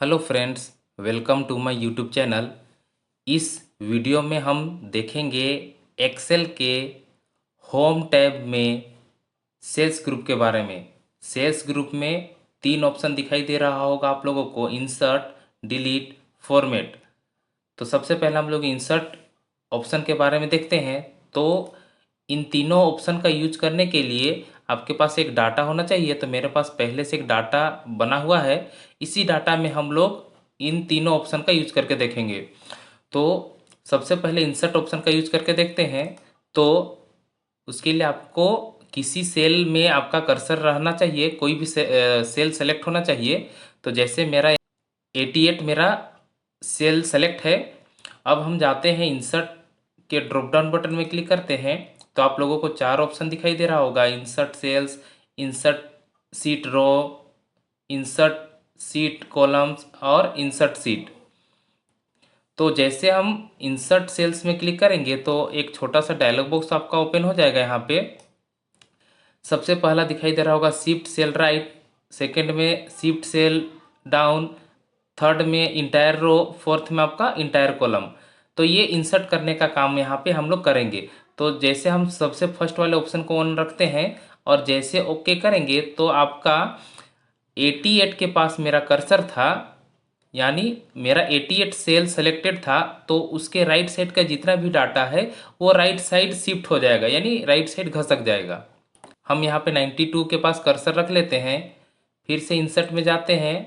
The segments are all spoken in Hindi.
Hello friends, welcome to my YouTube channel. इस वीडियो में हम देखेंगे एक्सेल के होम टैब में सेल्स ग्रुप के बारे में। सेल्स ग्रुप में तीन ऑप्शन दिखाई दे रहा होगा आप लोगों को: इंसर्ट, डिलीट, फॉर्मेट। तो सबसे पहले हम लोग इंसर्ट ऑप्शन के बारे में देखते हैं। तो इन तीनों ऑप्शन का यूज करने के लिए आपके पास एक डाटा होना चाहिए। तो मेरे पास पहले से एक डाटा बना हुआ है। इसी डाटा में हम लोग इन तीनों ऑप्शन का यूज करके देखेंगे। तो सबसे पहले इंसर्ट ऑप्शन का यूज करके देखते हैं। तो उसके लिए आपको किसी सेल में आपका कर्सर रहना चाहिए, कोई भी सेल सेलेक्ट होना चाहिए। तो जैसे मेरा 88 मेरा सेल सेलेक्ट है। अब हम जाते हैं इंसर्ट के ड्रॉप डाउन बटन में क्लिक करते हैं। तो आप लोगों को चार ऑप्शन दिखाई दे रहा होगा: इंसर्ट सेल्स, इंसर्ट सीट रो, इंसर्ट सीट कॉलम्स और इंसर्ट सीट। तो जैसे हम इंसर्ट सेल्स में क्लिक करेंगे तो एक छोटा सा डायलॉग बॉक्स आपका ओपन हो जाएगा। यहाँ पे सबसे पहला दिखाई दे रहा होगा शिफ्ट सेल राइट, सेकंड में शिफ्ट सेल डाउन, थर्ड में इंटायर रो, फोर्थ में आपका इंटायर कॉलम। तो ये इंसर्ट करने का काम यहाँ पे हम लोग करेंगे। तो जैसे हम सबसे फर्स्ट वाले ऑप्शन को ऑन रखते हैं और जैसे ओके करेंगे तो आपका 88 के पास मेरा कर्सर था, यानी मेरा 88 सेल सेलेक्टेड था। तो उसके राइट साइड का जितना भी डाटा है वो राइट साइड शिफ्ट हो जाएगा, यानी राइट साइड घसक जाएगा। हम यहाँ पे 92 के पास कर्सर रख लेते हैं। फिर से इंसर्ट में जाते हैं,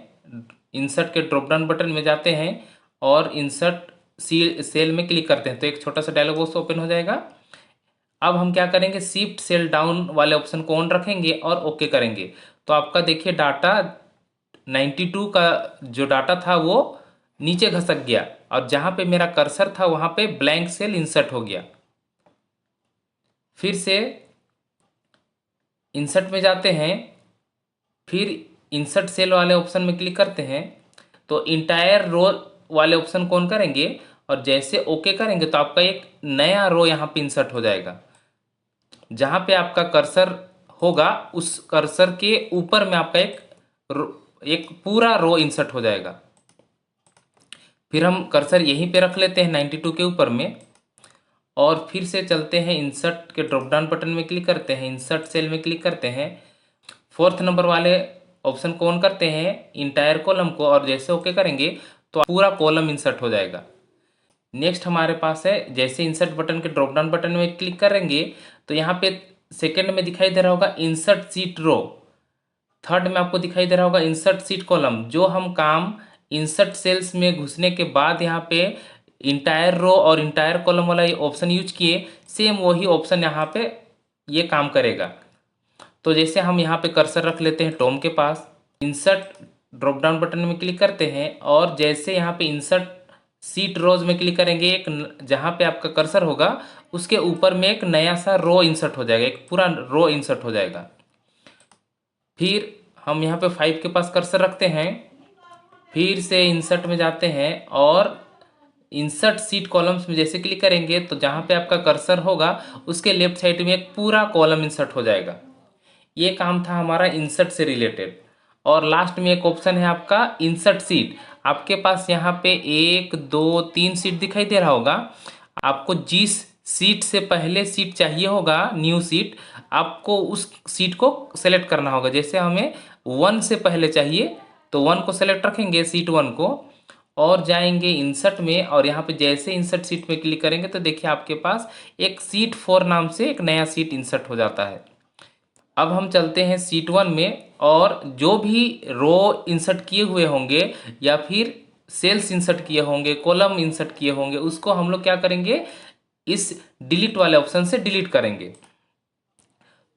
इंसर्ट के ड्रॉप डाउन बटन में जाते हैं और इंसर्ट सेल में क्लिक करते हैं। तो एक छोटा सा डायलॉग बॉक्स ओपन हो जाएगा। अब हम क्या करेंगे, शिफ्ट सेल डाउन वाले ऑप्शन को ऑन रखेंगे और ओके करेंगे। तो आपका देखिए डाटा 92 का जो डाटा था वो नीचे घसक गया और जहाँ पे मेरा कर्सर था वहाँ पे ब्लैंक सेल इंसर्ट हो गया। फिर से इंसर्ट में जाते हैं, फिर इंसर्ट सेल वाले ऑप्शन में क्लिक करते हैं। तो इंटायर रो वाले ऑप्शन को ऑन करेंगे और जैसे ओके करेंगे तो आपका एक नया रो यहाँ पे इंसर्ट हो जाएगा। जहाँ पे आपका कर्सर होगा उस कर्सर के ऊपर में आपका एक पूरा रो इंसर्ट हो जाएगा। फिर हम कर्सर यहीं पे रख लेते हैं 92 के ऊपर में और फिर से चलते हैं इंसर्ट के ड्रॉप डाउन बटन में क्लिक करते हैं, इंसर्ट सेल में क्लिक करते हैं, फोर्थ नंबर वाले ऑप्शन को ऑन करते हैं, इंटायर कॉलम को, और जैसे ओके करेंगे तो पूरा कॉलम इंसर्ट हो जाएगा। नेक्स्ट हमारे पास है, जैसे इंसर्ट बटन के ड्रॉप डाउन बटन में क्लिक करेंगे तो यहाँ पे सेकंड में दिखाई दे रहा होगा इंसर्ट सीट रो, थर्ड में आपको दिखाई दे रहा होगा इंसर्ट सीट कॉलम। जो हम काम इंसर्ट सेल्स में घुसने के बाद यहाँ पे इंटायर रो और इंटायर कॉलम वाला ये ऑप्शन यूज किए, सेम वही ऑप्शन यहाँ पे ये काम करेगा। तो जैसे हम यहाँ पे कर्सर रख लेते हैं टॉम के पास, इंसर्ट ड्रॉप डाउन बटन में क्लिक करते हैं और जैसे यहाँ पे इंसर्ट सीट रोज में क्लिक करेंगे, एक जहाँ पे आपका कर्सर होगा उसके ऊपर में एक नया सा रो इंसर्ट हो जाएगा, एक पूरा रो इंसर्ट हो जाएगा। फिर हम यहाँ पे 5 के पास कर्सर रखते हैं, फिर से इंसर्ट में जाते हैं और इंसर्ट सीट कॉलम्स में जैसे क्लिक करेंगे तो जहाँ पे आपका कर्सर होगा उसके लेफ्ट साइड में एक पूरा कॉलम इंसर्ट हो जाएगा। ये काम था हमारा इंसर्ट से रिलेटेड। और लास्ट में एक ऑप्शन है आपका इंसर्ट सीट। आपके पास यहाँ पे 1 2 3 सीट दिखाई दे रहा होगा। आपको जिस सीट से पहले सीट चाहिए होगा, न्यू सीट, आपको उस सीट को सेलेक्ट करना होगा। जैसे हमें 1 से पहले चाहिए तो 1 को सेलेक्ट रखेंगे, सीट 1 को, और जाएंगे इंसर्ट में और यहाँ पे जैसे इंसर्ट सीट में क्लिक करेंगे तो देखिए आपके पास एक सीट 4 नाम से एक नया सीट इंसर्ट हो जाता है। अब हम चलते हैं सीट 1 में और जो भी रो इंसर्ट किए हुए होंगे या फिर सेल्स इंसर्ट किए होंगे, कॉलम इंसर्ट किए होंगे, उसको हम लोग क्या करेंगे, इस डिलीट वाले ऑप्शन से डिलीट करेंगे।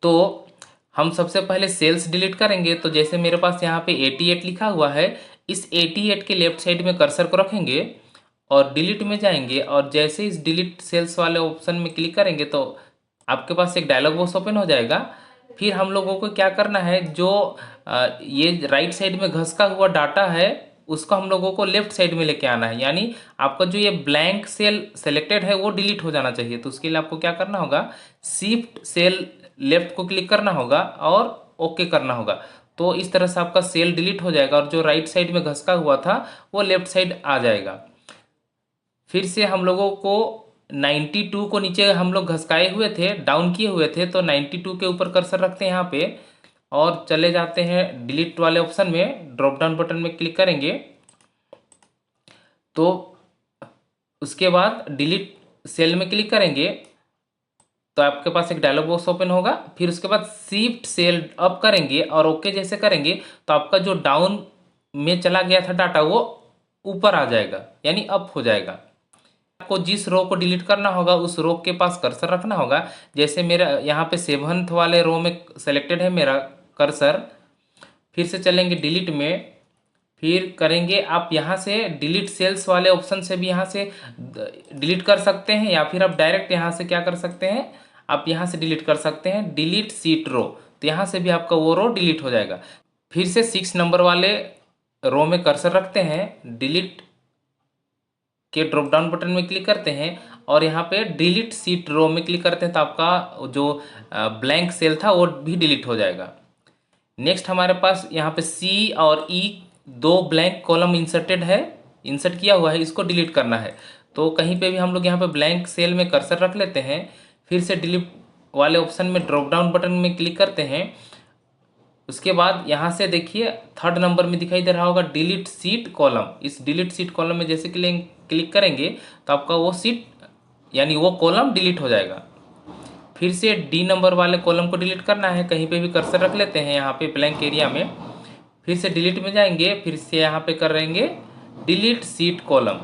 तो हम सबसे पहले सेल्स डिलीट करेंगे। तो जैसे मेरे पास यहाँ पे 88 लिखा हुआ है, इस 88 के लेफ्ट साइड में कर्सर को रखेंगे और डिलीट में जाएंगे और जैसे इस डिलीट सेल्स वाले ऑप्शन में क्लिक करेंगे तो आपके पास एक डायलॉग बॉक्स ओपन हो जाएगा। फिर हम लोगों को क्या करना है, जो ये राइट साइड में घसका हुआ डाटा है उसको हम लोगों को लेफ्ट साइड में लेके आना है, यानी आपका जो ये ब्लैंक सेल सेलेक्टेड है वो डिलीट हो जाना चाहिए। तो उसके लिए आपको क्या करना होगा, शिफ्ट सेल लेफ्ट को क्लिक करना होगा और ओके करना होगा। तो इस तरह से आपका सेल डिलीट हो जाएगा और जो राइट साइड में घसका हुआ था वो लेफ्ट साइड आ जाएगा। फिर से हम लोगों को 92 को नीचे हम लोग घसकाए हुए थे, डाउन किए हुए थे, तो 92 के ऊपर कर्सर रखते हैं यहाँ पे और चले जाते हैं डिलीट वाले ऑप्शन में, ड्रॉप डाउन बटन में क्लिक करेंगे तो उसके बाद डिलीट सेल में क्लिक करेंगे तो आपके पास एक डायलॉग बॉक्स ओपन होगा। फिर उसके बाद शिफ्ट सेल अप करेंगे और ओके जैसे करेंगे तो आपका जो डाउन में चला गया था डाटा वो ऊपर आ जाएगा, यानी अप हो जाएगा। आपको जिस रो को डिलीट करना होगा उस रो के पास कर्सर रखना होगा। जैसे मेरा यहाँ पे 7th वाले रो में सेलेक्टेड है मेरा कर्सर। फिर से चलेंगे डिलीट में, फिर करेंगे आप यहाँ से डिलीट सेल्स वाले ऑप्शन से भी यहाँ से डिलीट कर सकते हैं, या फिर आप डायरेक्ट यहाँ से क्या कर सकते हैं, आप यहाँ से डिलीट कर सकते हैं डिलीट सीट रो, तो यहाँ से भी आपका वो रो डिलीट हो जाएगा। फिर से 6 नंबर वाले रो में कर्सर रखते हैं, डिलीट के ड्रॉप डाउन बटन में क्लिक करते हैं और यहाँ पे डिलीट सीट रो में क्लिक करते हैं तो आपका जो ब्लैंक सेल था वो भी डिलीट हो जाएगा। नेक्स्ट हमारे पास यहाँ पे सी और ई दो ब्लैंक कॉलम इंसर्टेड है, इंसर्ट किया हुआ है, इसको डिलीट करना है। तो कहीं पे भी हम लोग यहाँ पे ब्लैंक सेल में कर्सर रख लेते हैं, फिर से डिलीट वाले ऑप्शन में ड्रॉप डाउन बटन में क्लिक करते हैं। उसके बाद यहाँ से देखिए 3rd नंबर में दिखाई दे रहा होगा डिलीट सीट कॉलम। इस डिलीट सीट कॉलम में जैसे क्लिक करेंगे तो आपका वो सीट यानी वो कॉलम डिलीट हो जाएगा। फिर से डी नंबर वाले कॉलम को डिलीट करना है, कहीं पे भी कर्सर रख लेते हैं यहाँ पे ब्लैंक एरिया में। फिर से डिलीट में जाएंगे, फिर से यहाँ पे करेंगे डिलीट सीट कॉलम।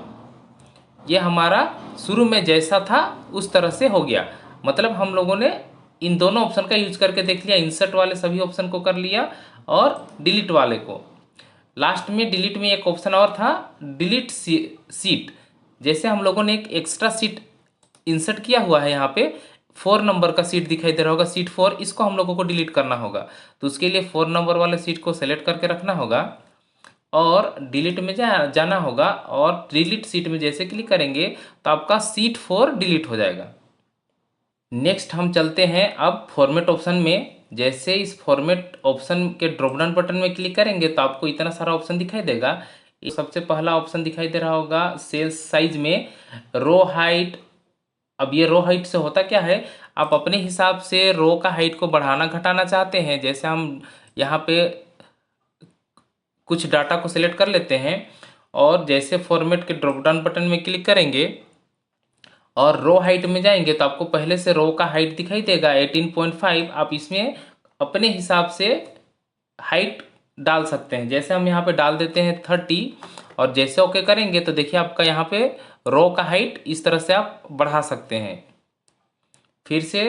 ये हमारा शुरू में जैसा था उस तरह से हो गया। मतलब हम लोगों ने इन दोनों ऑप्शन का यूज करके देख लिया, इंसर्ट वाले सभी ऑप्शन को कर लिया और डिलीट वाले को। लास्ट में डिलीट में एक ऑप्शन और था डिलीट सीट। जैसे हम लोगों ने एक एक्स्ट्रा सीट इंसर्ट किया हुआ है, यहाँ पे 4 नंबर का सीट दिखाई दे रहा होगा, सीट 4, इसको हम लोगों को डिलीट करना होगा। तो उसके लिए 4 नंबर वाले सीट को सेलेक्ट करके रखना होगा और डिलीट में जाना होगा और डिलीट सीट में जैसे क्लिक करेंगे तो आपका सीट 4 डिलीट हो जाएगा। नेक्स्ट हम चलते हैं अब फॉर्मेट ऑप्शन में। जैसे इस फॉर्मेट ऑप्शन के ड्रॉप डाउन बटन में क्लिक करेंगे तो आपको इतना सारा ऑप्शन दिखाई देगा। सबसे पहला ऑप्शन दिखाई दे रहा होगा सेल्स साइज में रो हाइट। अब ये रो हाइट से होता क्या है, आप अपने हिसाब से रो का हाइट को बढ़ाना घटाना चाहते हैं। जैसे हम यहाँ पे कुछ डाटा को सिलेक्ट कर लेते हैं और जैसे फॉर्मेट के ड्रॉप डाउन बटन में क्लिक करेंगे और रो हाइट में जाएंगे तो आपको पहले से रो का हाइट दिखाई देगा 18.5। आप इसमें अपने हिसाब से हाइट डाल सकते हैं। जैसे हम यहाँ पे डाल देते हैं 30 और जैसे ओके करेंगे तो देखिए आपका यहाँ पे रो का हाइट इस तरह से आप बढ़ा सकते हैं। फिर से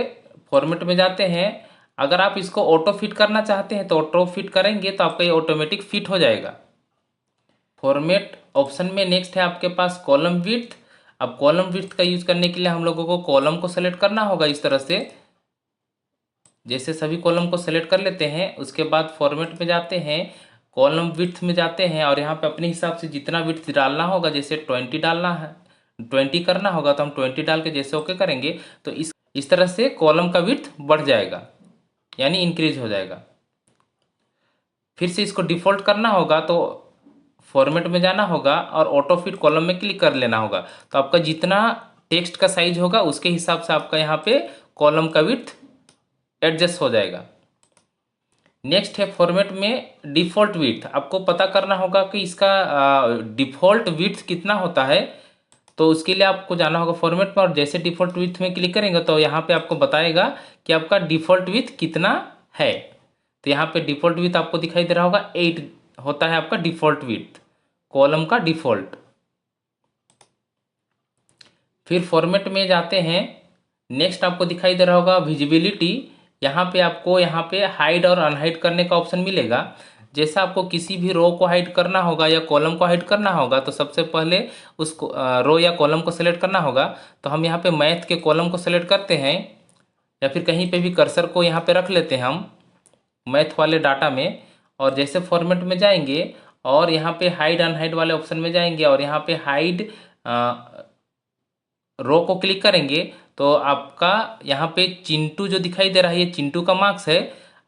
फॉर्मेट में जाते हैं, अगर आप इसको ऑटो फिट करना चाहते हैं तो ऑटो फिट करेंगे तो आपका ये ऑटोमेटिक फिट हो जाएगा। फॉर्मेट ऑप्शन में नेक्स्ट है आपके पास कॉलम विड्थ। अब कॉलम विड्थ का यूज करने के लिए हम लोगों को कॉलम को सेलेक्ट करना होगा इस तरह से। जैसे सभी कॉलम को सेलेक्ट कर लेते हैं, उसके बाद फॉर्मेट में जाते हैं, कॉलम विड्थ में जाते हैं और यहाँ पे अपने हिसाब से जितना विड्थ डालना होगा, जैसे 20 डालना है, 20 करना होगा तो हम 20 डाल के जैसे ओके करेंगे तो इस तरह से कॉलम का विड्थ बढ़ जाएगा, यानी इंक्रीज हो जाएगा। फिर से इसको डिफ़ॉल्ट करना होगा तो फॉर्मेट में जाना होगा और ऑटो फिट कॉलम में क्लिक कर लेना होगा। तो आपका जितना टेक्स्ट का साइज होगा उसके हिसाब से आपका यहाँ पे कॉलम का विड्थ एडजस्ट हो जाएगा। नेक्स्ट है फॉर्मेट में डिफ़ॉल्ट विड्थ। आपको पता करना होगा कि इसका डिफ़ॉल्ट विड्थ कितना होता है, तो उसके लिए आपको जाना होगा फॉर्मेट में और जैसे डिफ़ॉल्ट विड्थ में क्लिक करेंगे तो यहाँ पे आपको बताएगा कि आपका डिफ़ॉल्ट विड्थ कितना है। तो यहाँ पे डिफ़ॉल्ट विड्थ आपको दिखाई दे रहा होगा 8 होता है आपका डिफ़ॉल्ट विड्थ, कॉलम का डिफ़ॉल्ट। फिर फॉर्मेट में जाते हैं, नेक्स्ट आपको दिखाई दे रहा होगा विजिबिलिटी। यहाँ पे आपको यहाँ पे हाइड और अनहाइड करने का ऑप्शन मिलेगा। जैसा आपको किसी भी रो को हाइड करना होगा या कॉलम को हाइड करना होगा तो सबसे पहले उस रो या कॉलम को सेलेक्ट करना होगा। तो हम यहाँ पे मैथ के कॉलम को सेलेक्ट करते हैं या फिर कहीं पे भी कर्सर को यहाँ पे रख लेते हैं हम मैथ वाले डाटा में और जैसे फॉर्मेट में जाएंगे और यहाँ पे हाइड अनहाइड वाले ऑप्शन में जाएंगे और यहाँ पे हाइड रो को क्लिक करेंगे तो आपका यहाँ पे चिंटू जो दिखाई दे रहा है ये चिंटू का मार्क्स है।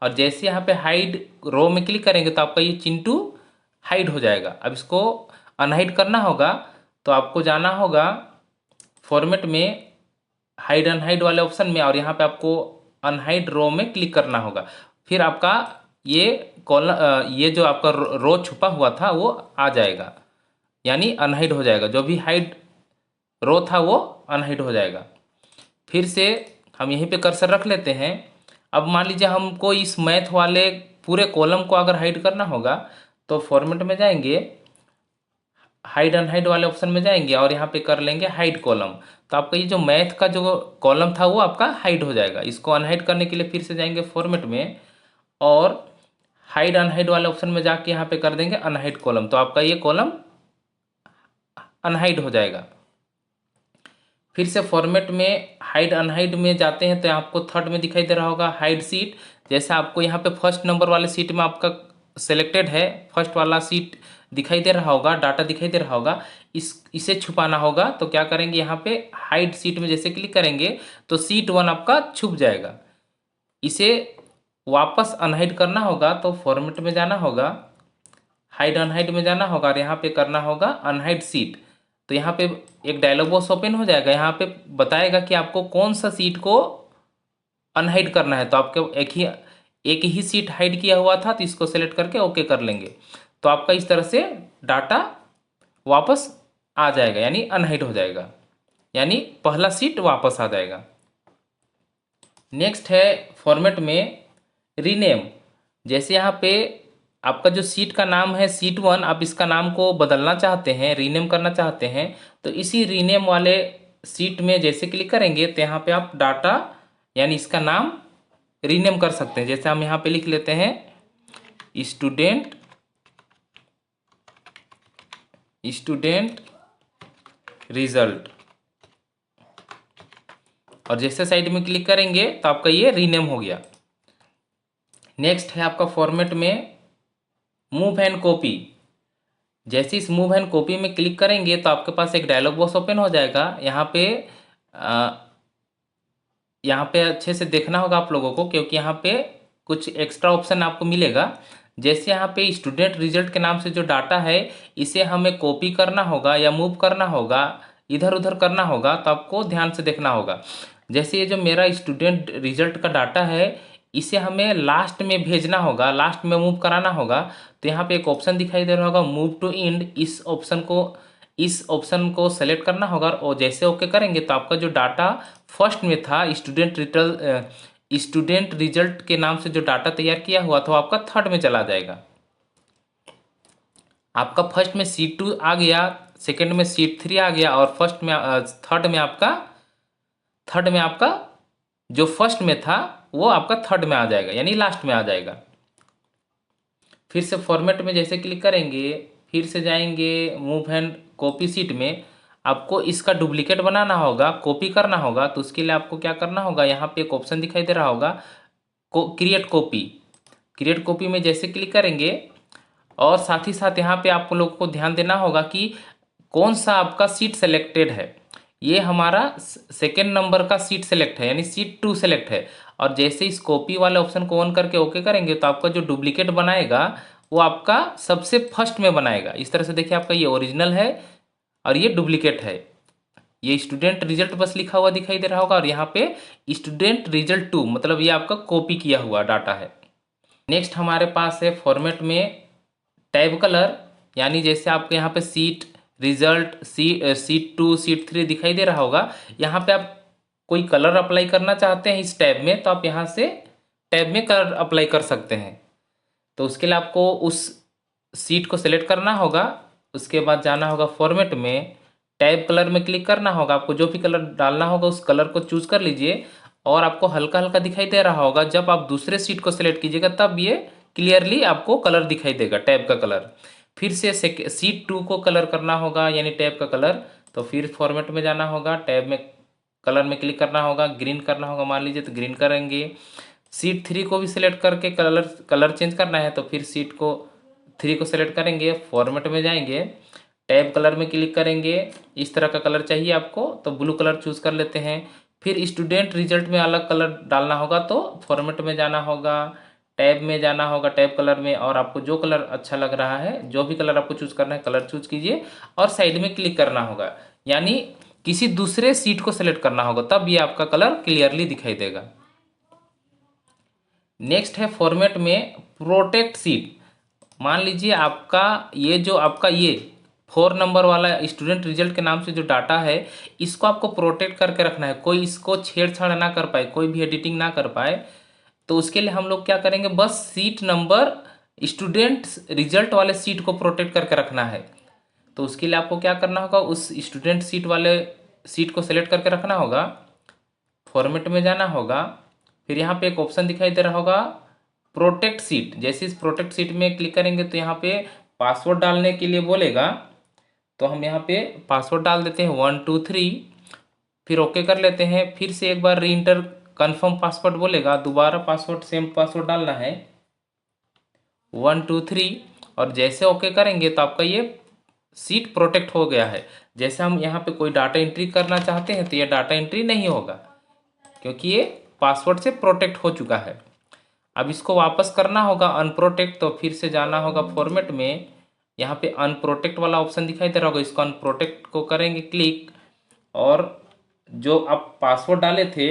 और जैसे यहाँ पे हाइड रो में क्लिक करेंगे तो आपका ये चिंटू हाइड हो जाएगा। अब इसको अनहाइड करना होगा तो आपको जाना होगा फॉर्मेट में, हाइड अनहाइड वाले ऑप्शन में, और यहाँ पे आपको अनहाइड रो में क्लिक करना होगा। फिर आपका ये ये जो आपका रो छुपा हुआ था वो आ जाएगा, यानी अनहाइड हो जाएगा। जो भी हाइड रो था वो अनहाइड हो जाएगा। फिर से हम यहीं पे कर्सर रख लेते हैं। अब मान लीजिए हमको इस मैथ वाले पूरे कॉलम को अगर हाइड करना होगा तो फॉर्मेट में जाएंगे, हाइड अनहाइड वाले ऑप्शन में जाएंगे और यहाँ पे कर लेंगे हाइड कॉलम। तो आपका ये जो मैथ का जो कॉलम था वो आपका हाइड हो जाएगा। इसको अनहाइड करने के लिए फिर से जाएंगे फॉर्मेट में और हाइड अनहाइड वाले ऑप्शन में जाके यहाँ पे कर देंगे अनहाइड कॉलम, तो आपका ये कॉलम अनहाइड हो जाएगा। फिर से फॉर्मेट में हाइड अनहाइड में जाते हैं तो आपको थर्ड में दिखाई दे रहा होगा हाइड सीट। जैसे आपको यहाँ पे फर्स्ट नंबर वाले सीट में आपका सेलेक्टेड है, फर्स्ट वाला सीट दिखाई दे रहा होगा, डाटा दिखाई दे रहा होगा, इसे छुपाना होगा। तो क्या करेंगे, यहाँ पे हाइड सीट में जैसे क्लिक करेंगे तो सीट 1 आपका छुप जाएगा। इसे वापस अनहाइड करना होगा तो फॉर्मेट में जाना होगा, हाइड अनहाइड में जाना होगा और यहाँ पे करना होगा अनहाइड सीट। तो यहाँ पे एक डायलॉग बॉक्स ओपन हो जाएगा, यहाँ पे बताएगा कि आपको कौन सा सीट को अनहाइड करना है। तो आपको एक ही सीट हाइड किया हुआ था तो इसको सेलेक्ट करके ओके कर लेंगे। तो आपका इस तरह से डाटा वापस आ जाएगा, यानी अनहाइड हो जाएगा, यानी पहला सीट वापस आ जाएगा। नेक्स्ट है फॉर्मेट में रीनेम। जैसे यहाँ पे आपका जो सीट का नाम है सीट 1, आप इसका नाम को बदलना चाहते हैं, रीनेम करना चाहते हैं, तो इसी रीनेम वाले सीट में जैसे क्लिक करेंगे तो यहाँ पे आप डाटा यानी इसका नाम रीनेम कर सकते हैं। जैसे हम यहाँ पे लिख लेते हैं स्टूडेंट रिजल्ट, और जैसे साइड में क्लिक करेंगे तो आपका ये रीनेम हो गया। नेक्स्ट है आपका फॉर्मेट में मूव एंड कॉपी। जैसे इस मूव एंड कॉपी में क्लिक करेंगे तो आपके पास एक डायलॉग बॉक्स ओपन हो जाएगा। यहाँ पे अच्छे से देखना होगा आप लोगों को, क्योंकि यहाँ पे कुछ एक्स्ट्रा ऑप्शन आपको मिलेगा। जैसे यहाँ पे स्टूडेंट रिजल्ट के नाम से जो डाटा है इसे हमें कॉपी करना होगा या मूव करना होगा, इधर उधर करना होगा, तो आपको ध्यान से देखना होगा। जैसे ये जो मेरा स्टूडेंट रिजल्ट का डाटा है इसे हमें लास्ट में भेजना होगा, लास्ट में मूव कराना होगा। तो यहाँ पे एक ऑप्शन दिखाई दे रहा होगा मूव टू एंड, इस ऑप्शन को सेलेक्ट करना होगा और जैसे ओके करेंगे तो आपका जो डाटा फर्स्ट में था स्टूडेंट रिजल्ट के नाम से जो डाटा तैयार किया हुआ था वो आपका थर्ड में चला जाएगा। आपका फर्स्ट में सीट 2 आ गया, सेकंड में सीट 3 आ गया और थर्ड में आपका जो फर्स्ट में था वो आपका थर्ड में आ जाएगा, यानी लास्ट में आ जाएगा। फिर से फॉर्मेट में जैसे क्लिक करेंगे, फिर से जाएंगे मूव एंड कॉपी सीट में, आपको इसका डुप्लीकेट बनाना होगा, कॉपी करना होगा। तो उसके लिए आपको क्या करना होगा, यहाँ पे एक ऑप्शन दिखाई दे रहा होगा क्रिएट कॉपी में जैसे क्लिक करेंगे और साथ ही साथ यहाँ पे आप लोगों को ध्यान देना होगा कि कौन सा आपका सीट सेलेक्टेड है। ये हमारा सेकेंड नंबर का सीट सेलेक्ट है, यानी सीट 2 सेलेक्ट है। और जैसे इस कॉपी वाले ऑप्शन को ऑन करके ओके करेंगे तो आपका जो डुप्लीकेट बनाएगा वो आपका सबसे फर्स्ट में बनाएगा। इस तरह से देखिए, आपका ये ओरिजिनल है और ये डुप्लीकेट है। ये स्टूडेंट रिजल्ट बस लिखा हुआ दिखाई दे रहा होगा और यहाँ पे स्टूडेंट रिजल्ट 2, मतलब ये आपका कॉपी किया हुआ डाटा है। नेक्स्ट हमारे पास है फॉर्मेट में टैब कलर, यानी जैसे आपके यहाँ पे सीट रिजल्ट सीट 2 सीट 3 दिखाई दे रहा होगा, यहाँ पे आप कोई कलर अप्लाई करना चाहते हैं इस टैब में तो आप यहाँ से टैब में कलर अप्लाई कर सकते हैं। तो उसके लिए आपको उस सीट को सिलेक्ट करना होगा, उसके बाद जाना होगा फॉर्मेट में, टैब कलर में क्लिक करना होगा। आपको जो भी कलर डालना होगा उस कलर को चूज कर लीजिए और आपको हल्का हल्का दिखाई दे रहा होगा। जब आप दूसरे सीट को सिलेक्ट कीजिएगा तब ये क्लियरली आपको कलर दिखाई देगा, टैब का कलर। फिर से सीट 2 को कलर करना होगा, यानी टैब का कलर। तो फिर फॉर्मेट में जाना होगा, टैब में कलर में क्लिक करना होगा, ग्रीन करना होगा मान लीजिए तो ग्रीन करेंगे। सीट 3 को भी सिलेक्ट करके कलर चेंज करना है तो फिर सीट को 3 को सिलेक्ट करेंगे, फॉर्मेट में जाएंगे, टैब कलर में क्लिक करेंगे। इस तरह का कलर चाहिए आपको तो ब्लू कलर चूज कर लेते हैं। फिर स्टूडेंट रिजल्ट में अलग कलर डालना होगा तो फॉर्मेट में जाना होगा, टैब में जाना होगा, टैब कलर में, और आपको जो कलर अच्छा लग रहा है, जो भी कलर आपको चूज करना है कलर चूज कीजिए और साइड में क्लिक करना होगा, यानी किसी दूसरे सीट को सेलेक्ट करना होगा, तब ये आपका कलर क्लियरली दिखाई देगा। नेक्स्ट है फॉर्मेट में प्रोटेक्ट सीट। मान लीजिए आपका ये जो आपका ये 4 नंबर वाला स्टूडेंट रिजल्ट के नाम से जो डाटा है, इसको आपको प्रोटेक्ट करके रखना है, कोई इसको छेड़छाड़ ना कर पाए, कोई भी एडिटिंग ना कर पाए। तो उसके लिए हम लोग क्या करेंगे, बस सीट नंबर स्टूडेंट रिजल्ट वाले सीट को प्रोटेक्ट करके रखना है। तो उसके लिए आपको क्या करना होगा, उस स्टूडेंट सीट वाले सीट को सेलेक्ट करके रखना होगा, फॉर्मेट में जाना होगा, फिर यहाँ पे एक ऑप्शन दिखाई दे रहा होगा प्रोटेक्ट सीट। जैसे इस प्रोटेक्ट सीट में क्लिक करेंगे तो यहाँ पे पासवर्ड डालने के लिए बोलेगा, तो हम यहाँ पे पासवर्ड डाल देते हैं 123, फिर ओके कर लेते हैं। फिर से एक बार री इंटर कन्फर्म पासवर्ड बोलेगा, दोबारा पासवर्ड सेम पासवर्ड डालना है 123, और जैसे ओके करेंगे तो आपका ये सीट प्रोटेक्ट हो गया है। जैसे हम यहाँ पे कोई डाटा एंट्री करना चाहते हैं तो ये डाटा एंट्री नहीं होगा, क्योंकि ये पासवर्ड से प्रोटेक्ट हो चुका है। अब इसको वापस करना होगा अनप्रोटेक्ट, तो फिर से जाना होगा फॉर्मेट में, यहाँ पे अनप्रोटेक्ट वाला ऑप्शन दिखाई दे रहा होगा, इसको अनप्रोटेक्ट को करेंगे क्लिक, और जो आप पासवर्ड डाले थे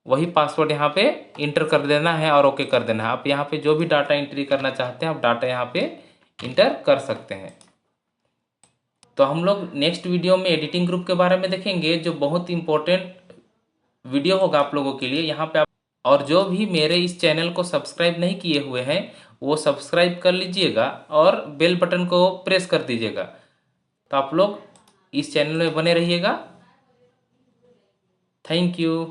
वही पासवर्ड यहाँ पे इंटर कर देना है और ओके कर देना है। आप यहाँ पे जो भी डाटा एंट्री करना चाहते हैं आप डाटा यहाँ पे इंटर कर सकते हैं। तो हम लोग नेक्स्ट वीडियो में एडिटिंग ग्रुप के बारे में देखेंगे, जो बहुत इंपॉर्टेंट वीडियो होगा आप लोगों के लिए। यहाँ पे आप, और जो भी मेरे इस चैनल को सब्सक्राइब नहीं किए हुए हैं वो सब्सक्राइब कर लीजिएगा और बेल बटन को प्रेस कर दीजिएगा, तो आप लोग इस चैनल में बने रहिएगा। Thank you.